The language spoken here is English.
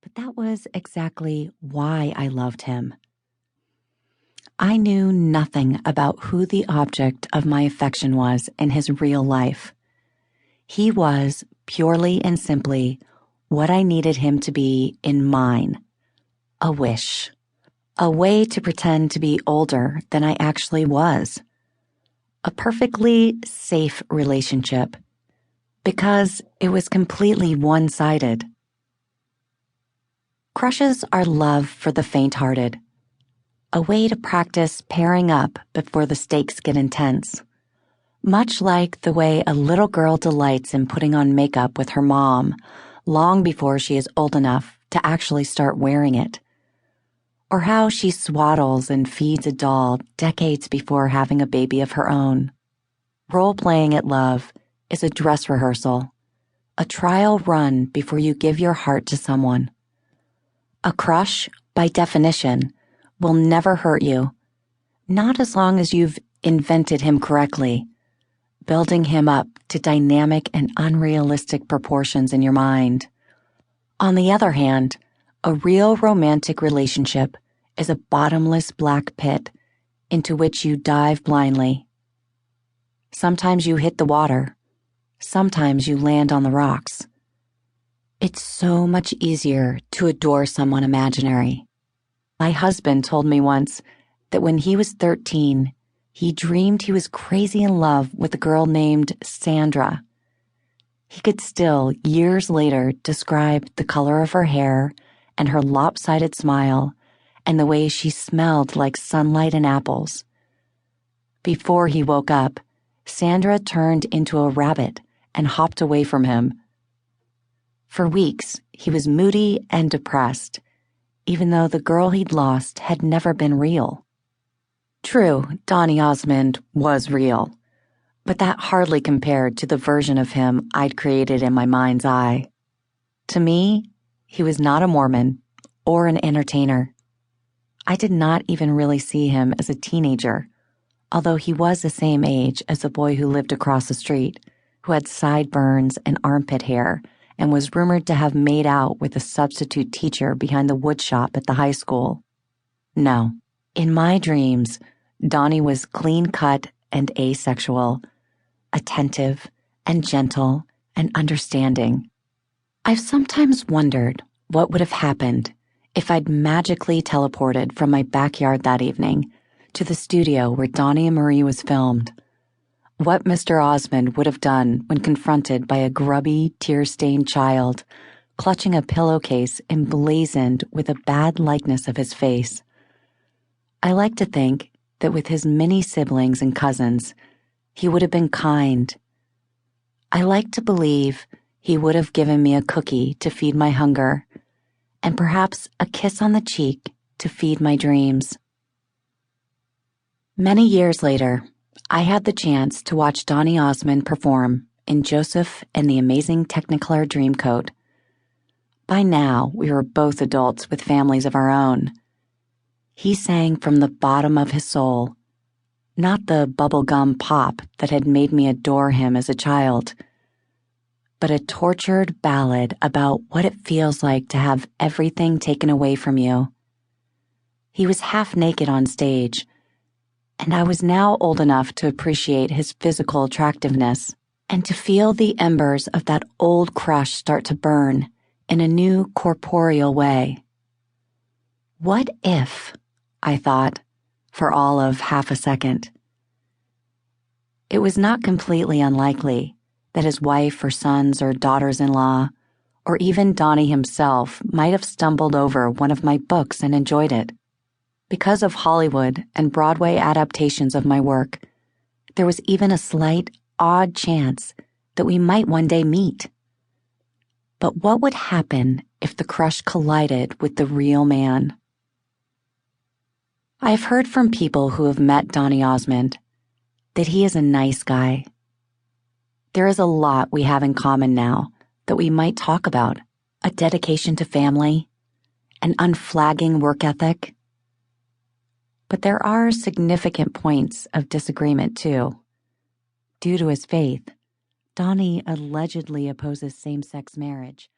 But that was exactly why I loved him. I knew nothing about who the object of my affection was in his real life. He was, purely and simply, what I needed him to be in mine. A wish. A way to pretend to be older than I actually was. A perfectly safe relationship. Because it was completely one-sided. Crushes are love for the faint-hearted. A way to practice pairing up before the stakes get intense. Much like the way a little girl delights in putting on makeup with her mom long before she is old enough to actually start wearing it. Or how she swaddles and feeds a doll decades before having a baby of her own. Role-playing at love is a dress rehearsal, a trial run before you give your heart to someone. A crush, by definition, will never hurt you, not as long as you've invented him correctly, building him up to dynamic and unrealistic proportions in your mind. On the other hand, a real romantic relationship is a bottomless black pit into which you dive blindly. Sometimes you hit the water, sometimes you land on the rocks. It's so much easier to adore someone imaginary. My husband told me once that when he was 13, he dreamed he was crazy in love with a girl named Sandra. He could still, years later, describe the color of her hair and her lopsided smile and the way she smelled like sunlight and apples. Before he woke up, Sandra turned into a rabbit and hopped away from him. For weeks, he was moody and depressed, even though the girl he'd lost had never been real. True, Donny Osmond was real, but that hardly compared to the version of him I'd created in my mind's eye. To me, he was not a Mormon or an entertainer. I did not even really see him as a teenager, although he was the same age as the boy who lived across the street, who had sideburns and armpit hair, and was rumored to have made out with a substitute teacher behind the woodshop at the high school. No, in my dreams, Donnie was clean-cut and asexual, attentive and gentle and understanding. I've sometimes wondered what would have happened if I'd magically teleported from my backyard that evening to the studio where Donnie and Marie was filmed. What Mr. Osmond would have done when confronted by a grubby, tear-stained child clutching a pillowcase emblazoned with a bad likeness of his face. I like to think that with his many siblings and cousins, he would have been kind. I like to believe he would have given me a cookie to feed my hunger, and perhaps a kiss on the cheek to feed my dreams. Many years later, I had the chance to watch Donny Osmond perform in Joseph and the Amazing Technicolor Dreamcoat. By now, we were both adults with families of our own. He sang from the bottom of his soul, not the bubblegum pop that had made me adore him as a child, but a tortured ballad about what it feels like to have everything taken away from you. He was half naked on stage, and I was now old enough to appreciate his physical attractiveness and to feel the embers of that old crush start to burn in a new corporeal way. What if, I thought, for all of half a second. It was not completely unlikely that his wife or sons or daughters-in-law, or even Donnie himself, might have stumbled over one of my books and enjoyed it. Because of Hollywood and Broadway adaptations of my work, there was even a slight, odd chance that we might one day meet. But what would happen if the crush collided with the real man? I have heard from people who have met Donny Osmond that he is a nice guy. There is a lot we have in common now that we might talk about: a dedication to family, an unflagging work ethic. But there are significant points of disagreement, too. Due to his faith, Donnie allegedly opposes same-sex marriage,